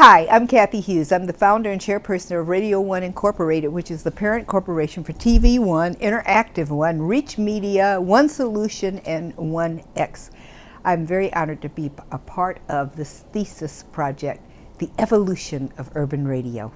Hi, I'm Cathy Hughes. I'm the founder and chairperson of Radio One Incorporated, which is the parent corporation for TV One, Interactive One, Reach Media, One Solution, and One X. I'm very honored to be a part of this thesis project, The Evolution of Urban Radio.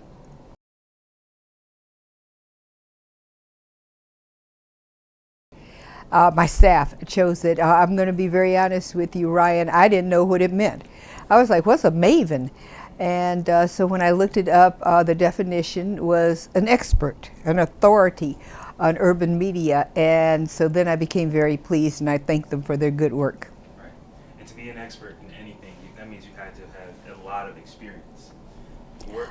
My staff chose it. I'm going to be very honest with you, Ryan. I didn't know what it meant. I was like, what's a Maven? And so when I looked it up, the definition was an expert, an authority on urban media. And so then I became very pleased, and I thank them for their good work. Right. And to be an expert in anything, that means you had to have a lot of experience.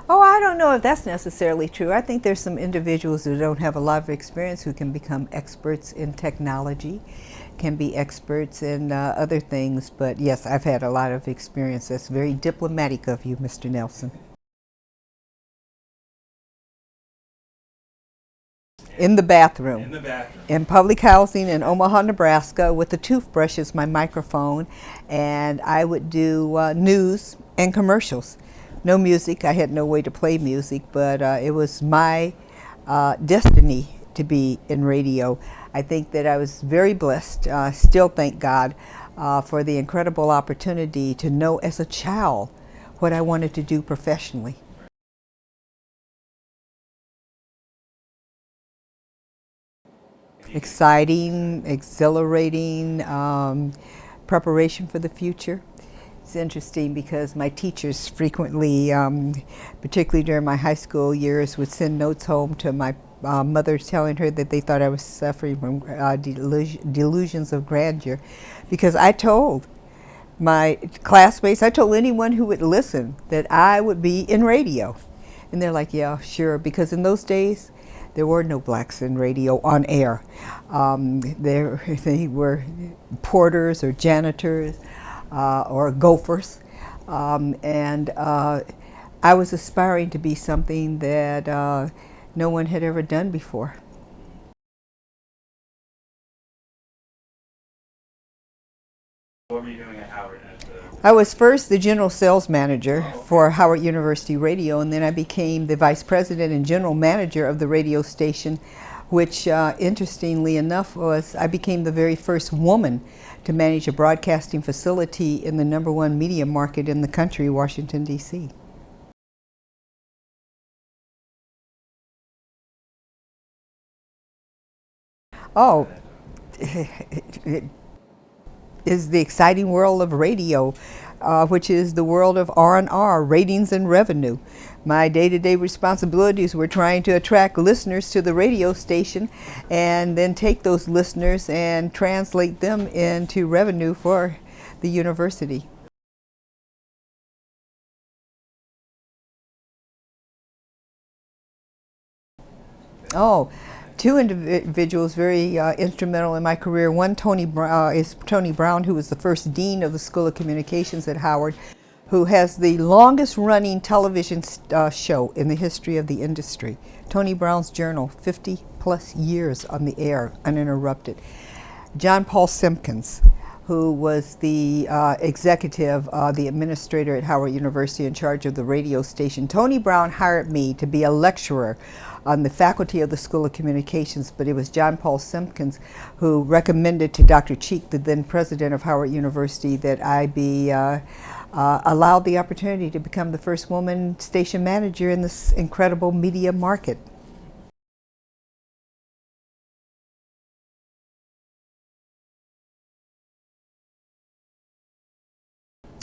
Oh, I don't know if that's necessarily true. I think there's some individuals who don't have a lot of experience who can become experts in technology, can be experts in other things. But yes, I've had a lot of experience. That's very diplomatic of you, Mr. Nelson. In the bathroom. In the bathroom. In public housing in Omaha, Nebraska, with a toothbrush as my microphone. And I would do news and commercials. No music. I had no way to play music, but it was my destiny to be in radio. I think that I was very blessed. Still thank God for the incredible opportunity to know as a child what I wanted to do professionally. Exciting, exhilarating, preparation for the future. It's interesting because my teachers frequently, particularly during my high school years, would send notes home to my mother telling her that they thought I was suffering from delusions of grandeur, because I told my classmates, I told anyone who would listen that I would be in radio. And they're like, yeah, sure, because in those days, there were no blacks in radio on air. They were porters or janitors, or gophers, and I was aspiring to be something that no one had ever done before. What were you doing at Howard? I was first the general sales manager for Howard University Radio, and then I became the vice president and general manager of the radio station, which interestingly enough I became the very first woman to manage a broadcasting facility in the #1 media market in the country, Washington, D.C. Oh, it is the exciting world of radio, which is the world of R&R, ratings and revenue. My day-to-day responsibilities were trying to attract listeners to the radio station and then take those listeners and translate them into revenue for the university. Oh, two individuals very instrumental in my career. One, is Tony Brown, who was the first dean of the School of Communications at Howard, who has the longest running television show in the history of the industry. Tony Brown's Journal, 50 plus years on the air, uninterrupted. John Paul Simpkins, who was the executive, the administrator at Howard University in charge of the radio station. Tony Brown hired me to be a lecturer on the faculty of the School of Communications, but it was John Paul Simpkins who recommended to Dr. Cheek, the then president of Howard University, that I be allowed the opportunity to become the first woman station manager in this incredible media market.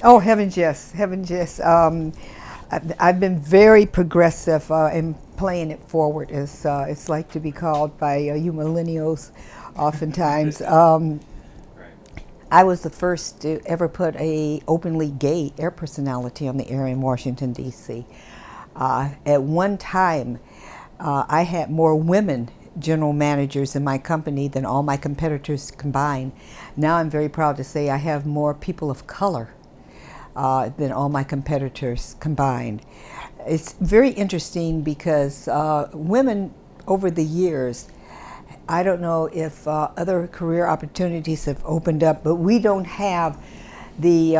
Oh, heavens yes, heavens yes. I've been very progressive in playing it forward, as it's like to be called by you millennials oftentimes. I was the first to ever put a openly gay air personality on the air in Washington, D.C. At one time, I had more women general managers in my company than all my competitors combined. Now I'm very proud to say I have more people of color than all my competitors combined. It's very interesting because women over the years, I don't know if other career opportunities have opened up, but we don't have the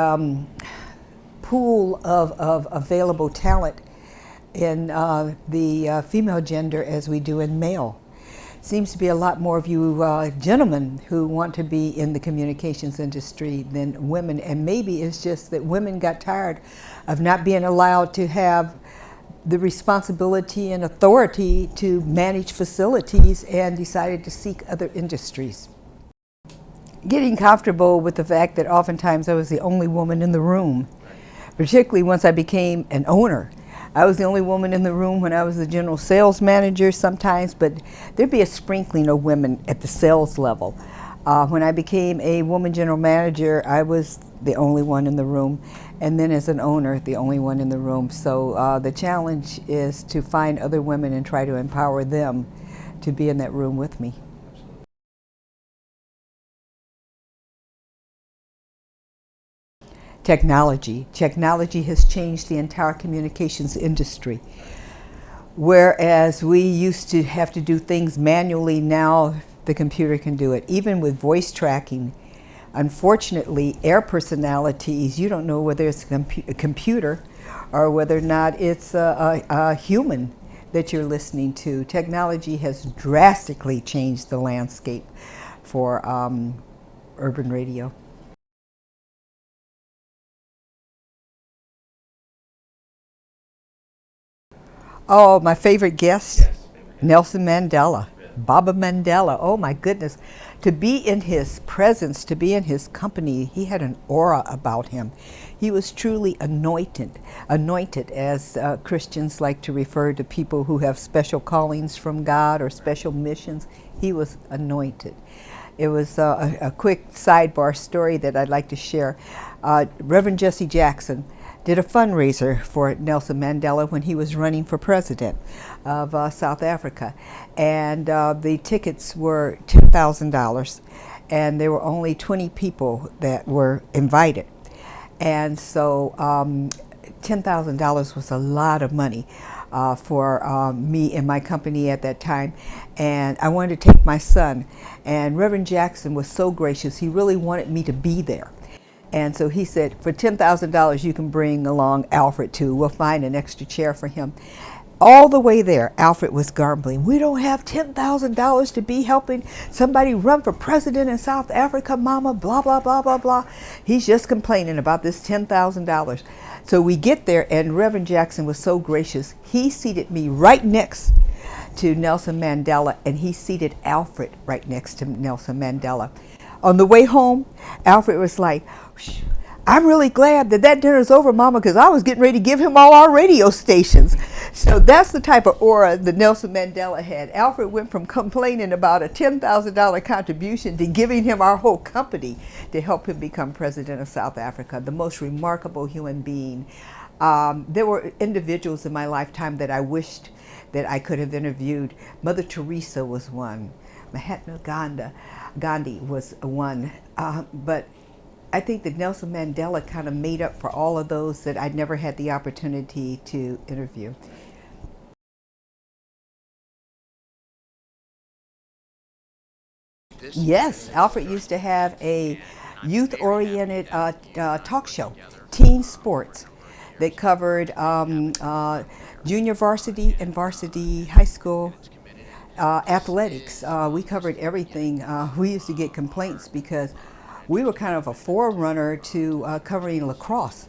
pool of available talent in the female gender as we do in male. Seems to be a lot more of you gentlemen who want to be in the communications industry than women, and maybe it's just that women got tired of not being allowed to have the responsibility and authority to manage facilities and decided to seek other industries. Getting comfortable with the fact that oftentimes I was the only woman in the room, particularly once I became an owner. I was the only woman in the room when I was the general sales manager sometimes, but there'd be a sprinkling of women at the sales level. When I became a woman general manager, I was the only one in the room, and then as an owner, the only one in the room. So the challenge is to find other women and try to empower them to be in that room with me. Technology. Technology has changed the entire communications industry. Whereas we used to have to do things manually, now the computer can do it. Even with voice tracking, unfortunately, air personalities, you don't know whether it's a computer or whether or not it's a human that you're listening to. Technology has drastically changed the landscape for urban radio. Oh, my favorite guest, Yes. Nelson Mandela, Baba Mandela. Oh my goodness. To be in his presence, to be in his company, he had an aura about him. He was truly anointed as Christians like to refer to people who have special callings from God or special missions. He was anointed. It was a quick sidebar story that I'd like to share. Reverend Jesse Jackson did a fundraiser for Nelson Mandela when he was running for president of South Africa. And the tickets were $10,000, and there were only 20 people that were invited. And so $10,000 was a lot of money for me and my company at that time. And I wanted to take my son. And Reverend Jackson was so gracious. He really wanted me to be there. And so he said, for $10,000, you can bring along Alfred too. We'll find an extra chair for him. All the way there, Alfred was grumbling. We don't have $10,000 to be helping somebody run for president in South Africa, mama, blah, blah, blah, blah, blah. He's just complaining about this $10,000. So we get there, and Reverend Jackson was so gracious. He seated me right next to Nelson Mandela, and he seated Alfred right next to Nelson Mandela. On the way home, Alfred was like, I'm really glad that dinner's over, Mama, because I was getting ready to give him all our radio stations. So that's the type of aura that Nelson Mandela had. Alfred went from complaining about a $10,000 contribution to giving him our whole company to help him become president of South Africa, the most remarkable human being. There were individuals in my lifetime that I wished that I could have interviewed. Mother Teresa was one. Mahatma Gandhi was one. But I think that Nelson Mandela kind of made up for all of those that I'd never had the opportunity to interview. Yes, Alfred used to have a youth-oriented talk show, Teen Sports, that covered junior varsity and varsity high school athletics. We covered everything. We used to get complaints because we were kind of a forerunner to covering lacrosse.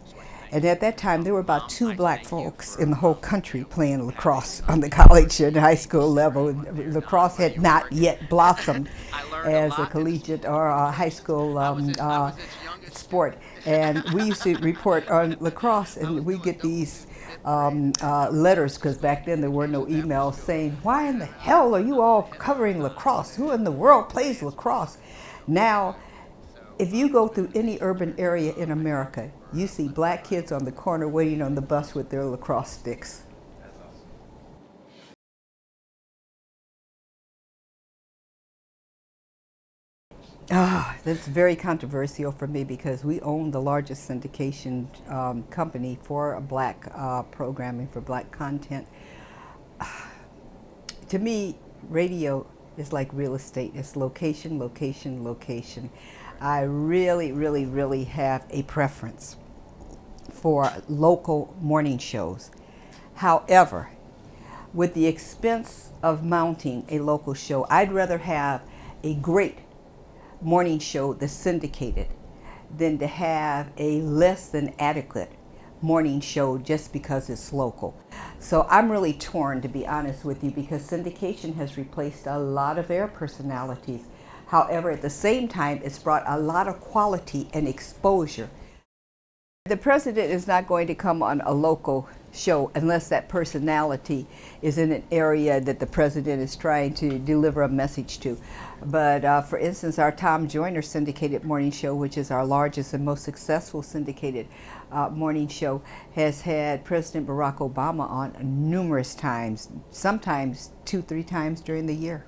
And at that time, there were about 2 black folks in the whole country playing lacrosse on the college and high school level. And lacrosse had not yet blossomed as a collegiate or a high school sport. And we used to report on lacrosse, and we get these letters, because back then there were no emails, saying, why in the hell are you all covering lacrosse? Who in the world plays lacrosse? Now, if you go through any urban area in America, you see black kids on the corner waiting on the bus with their lacrosse sticks. That's very controversial for me because we own the largest syndication company for black programming, for black content. To me, radio is like real estate. It's location, location, location. I really, really, really have a preference for local morning shows. However, with the expense of mounting a local show, I'd rather have a great morning show that's syndicated than to have a less than adequate morning show just because it's local. So I'm really torn, to be honest with you, because syndication has replaced a lot of air personalities. However, at the same time, it's brought a lot of quality and exposure. The president is not going to come on a local show unless that personality is in an area that the president is trying to deliver a message to. But for instance, our Tom Joyner syndicated morning show, which is our largest and most successful syndicated morning show, has had President Barack Obama on numerous times, sometimes 2-3 times during the year.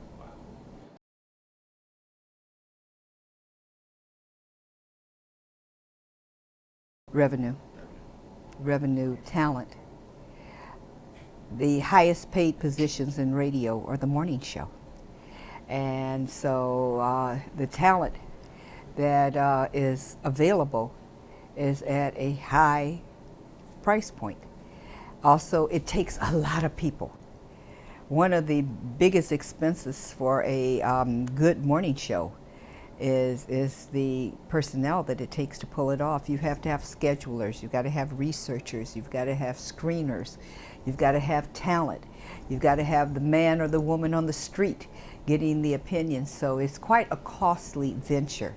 Revenue, talent. The highest paid positions in radio are the morning show. And so the talent that is available is at a high price point. Also, it takes a lot of people. One of the biggest expenses for a good morning show is the personnel that it takes to pull it off. You have to have schedulers, you've got to have researchers, you've got to have screeners, you've got to have talent, you've got to have the man or the woman on the street getting the opinions. So it's quite a costly venture.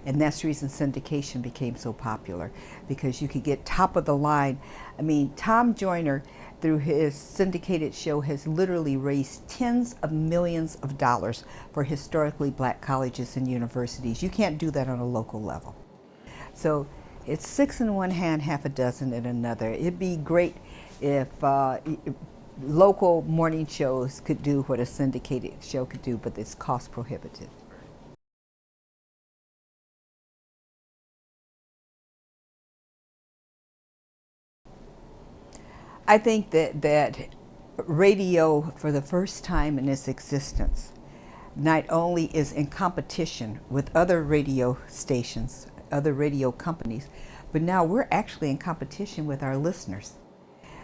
And that's the reason syndication became so popular, because you could get top of the line. I mean, Tom Joyner, through his syndicated show, has literally raised tens of millions of dollars for historically black colleges and universities. You can't do that on a local level. So it's 6 in one hand, half a dozen in another. It'd be great if local morning shows could do what a syndicated show could do, but it's cost prohibitive. I think that radio, for the first time in its existence, not only is in competition with other radio stations, other radio companies, but now we're actually in competition with our listeners.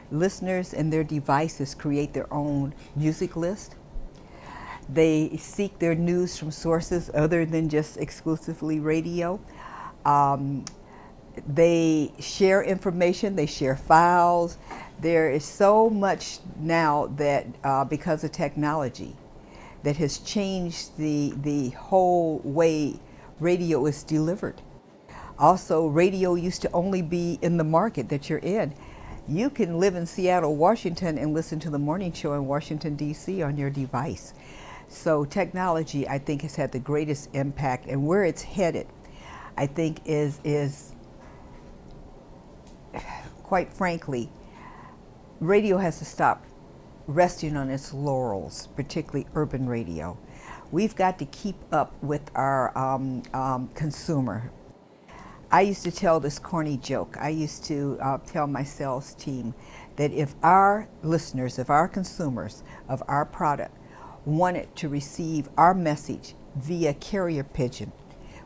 Listeners and their devices create their own music list. They seek their news from sources other than just exclusively radio. They share information, they share files. There is so much now that because of technology that has changed the whole way radio is delivered. Also, radio used to only be in the market that you're in. You can live in Seattle, Washington, and listen to the morning show in Washington, D.C. on your device. So technology, I think, has had the greatest impact, and where it's headed, I think, is quite frankly, radio has to stop resting on its laurels, particularly urban radio. We've got to keep up with our consumer. I used to tell this corny joke. I used to tell my sales team that if our listeners, if our consumers of our product wanted to receive our message via carrier pigeon,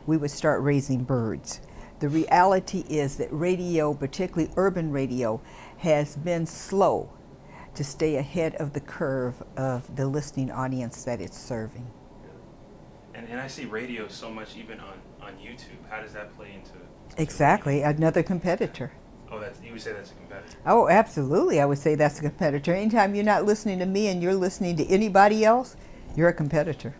we would start raising birds. The reality is that radio, particularly urban radio, has been slow to stay ahead of the curve of the listening audience that it's serving. And I see radio so much even on YouTube. How does that play into Exactly, another competitor. Oh, you would say that's a competitor? Oh, absolutely, I would say that's a competitor. Anytime you're not listening to me and you're listening to anybody else, you're a competitor.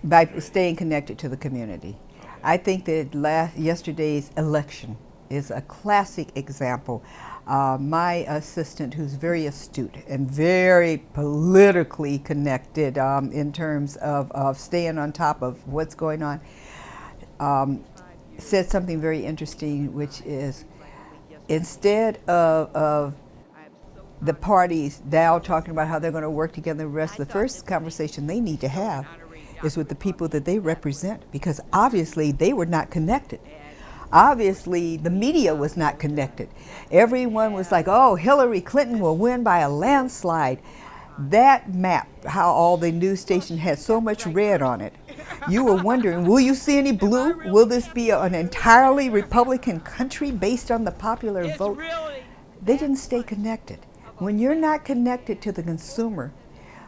By staying connected to the community. I think that yesterday's election is a classic example. My assistant, who's very astute and very politically connected in terms of staying on top of what's going on, said something very interesting, which is instead of the parties now talking about how they're going to work together, the first conversation they need to have is with the people that they represent, because obviously they were not connected. Obviously the media was not connected. Everyone was like, oh, Hillary Clinton will win by a landslide. That map, how all the news stations had so much red on it, You were wondering, will you see any blue? Will this be an entirely Republican country based on the popular vote? They didn't stay connected. When you're not connected to the consumer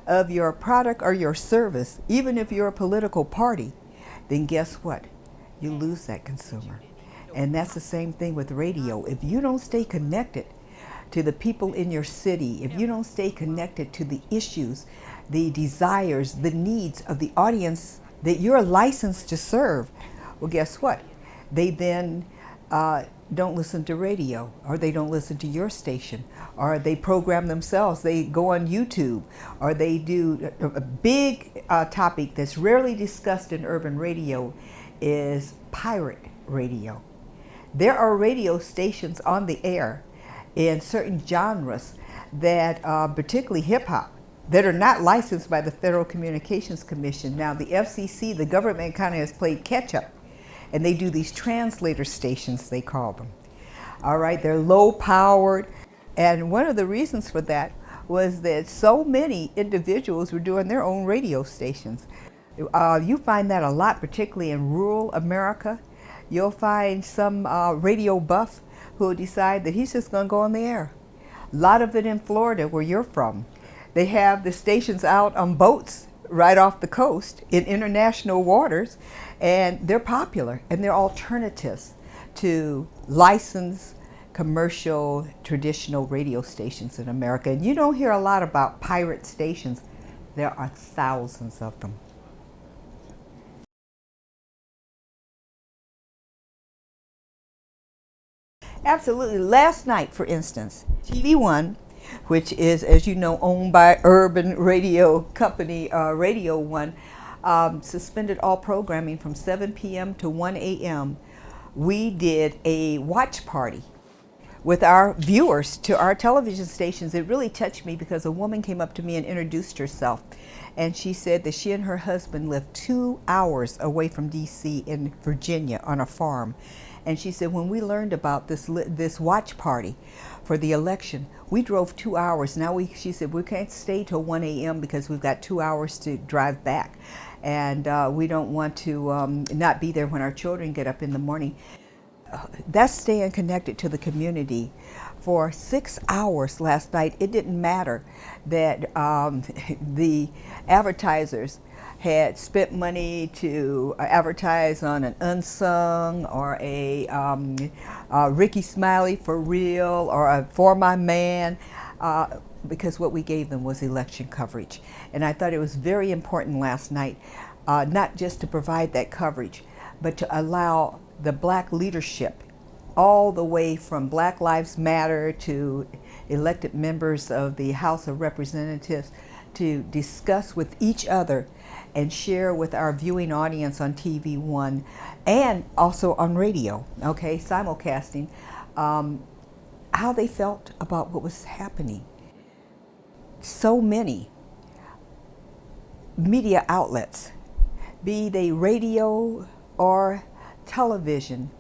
of your product or your service, even if you're a political party, then guess what? You lose that consumer. And that's the same thing with radio. If you don't stay connected to the people in your city, if you don't stay connected to the issues, the desires, the needs of the audience that you're licensed to serve, well, guess what? They then don't listen to radio, or they don't listen to your station, or they program themselves. They go on YouTube, or they do a big topic that's rarely discussed in urban radio is pirate radio. There are radio stations on the air in certain genres that, particularly hip hop, that are not licensed by the Federal Communications Commission. Now, the FCC, the government kind of has played catch up, and they do these translator stations, they call them. All right, they're low powered, and one of the reasons for that was that so many individuals were doing their own radio stations. You find that a lot, particularly in rural America. You'll find some radio buff who will decide that he's just going to go on the air. A lot of it in Florida, where you're from. They have the stations out on boats right off the coast in international waters, and they're popular, and they're alternatives to licensed commercial traditional radio stations in America. And you don't hear a lot about pirate stations. There are thousands of them. Absolutely. Last night, for instance, TV1, which is, as you know, owned by Urban Radio Company, Radio One, suspended all programming from 7 p.m. to 1 a.m. We did a watch party with our viewers to our television stations. It really touched me because a woman came up to me and introduced herself. And she said that she and her husband lived 2 hours away from D.C. in Virginia on a farm. And she said, when we learned about this watch party for the election, we drove 2 hours. Now she said, we can't stay till 1 a.m. because we've got 2 hours to drive back. And we don't want to not be there when our children get up in the morning. That's staying connected to the community. For 6 hours last night, it didn't matter that the advertisers had spent money to advertise on an Unsung or a Ricky Smiley for Real or a For My Man, because what we gave them was election coverage. And I thought it was very important last night, not just to provide that coverage, but to allow the black leadership, all the way from Black Lives Matter to elected members of the House of Representatives, to discuss with each other and share with our viewing audience on TV1 and also on radio, okay, simulcasting, how they felt about what was happening. So many media outlets, be they radio or television,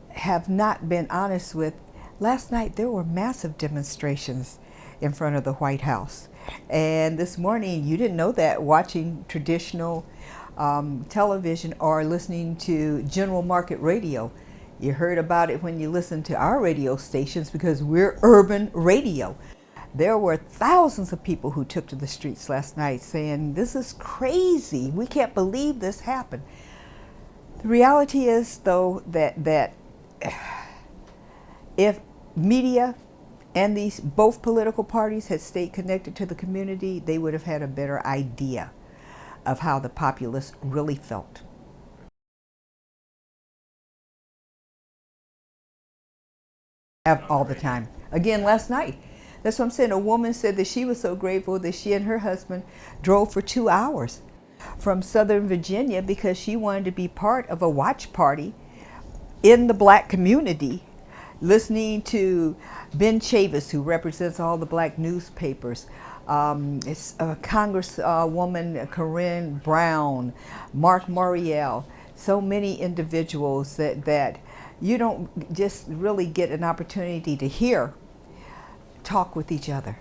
have not been honest with. Last night there were massive demonstrations in front of the White House. And this morning, you didn't know that watching traditional television or listening to general market radio. You heard about it when you listened to our radio stations because we're urban radio. There were thousands of people who took to the streets last night saying, this is crazy. We can't believe this happened. The reality is, though, that if media and these both political parties had stayed connected to the community, they would have had a better idea of how the populace really felt. All the time. Again, last night. That's what I'm saying. A woman said that she was so grateful that she and her husband drove for 2 hours from Southern Virginia because she wanted to be part of a watch party in the black community, listening to Ben Chavis, who represents all the black newspapers, Congresswoman Corinne Brown, Mark Morial, so many individuals that you don't just really get an opportunity to hear talk with each other.